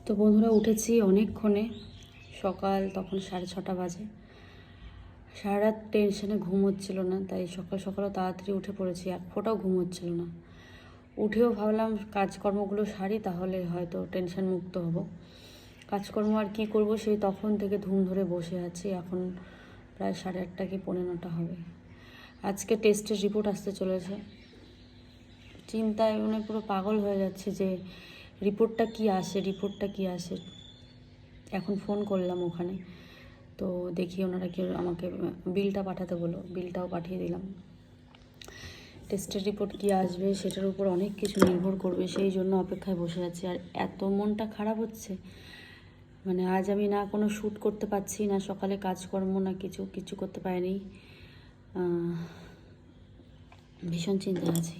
তো বন্ধুরা, উঠেছি অনেকক্ষণে, সকাল তখন 6:30 বাজে। সারা রাত টেনশনে ঘুম হচ্ছিল না, তাই সকাল সকালও তাড়াতাড়ি উঠে পড়েছি, এক ফোঁটাও ঘুম হচ্ছিল না। উঠেও ভাবলাম কাজকর্মগুলো সারি, তাহলে হয়তো টেনশন মুক্ত হব। কাজকর্ম আর কি করব, সেই তখন থেকে ধুম ধরে বসে আছি। এখন প্রায় 8:30 কি 9:45 হবে। আজকে টেস্টের রিপোর্ট আসতে চলেছে। চিন্তায় পুরো পাগল হয়ে যাচ্ছে যে রিপোর্টটা কি আসে। এখন ফোন করলাম ওখানে, তো দেখি ওনারা কি আমাকে বিলটা পাঠাতে বলো, বিলটাও পাঠিয়ে দিলাম। টেস্টের রিপোর্ট কি আসবে সেটার উপর অনেক কিছু নির্ভর করবে, সেই জন্য অপেক্ষায় বসে আছি। আর এত মনটা খারাপ হচ্ছে, আজ আমি না কোনো শ্যুট করতে পারছি না, সকালে কাজকর্ম না কিছু করতে পারিনি। ভীষণ চিন্তা আছে।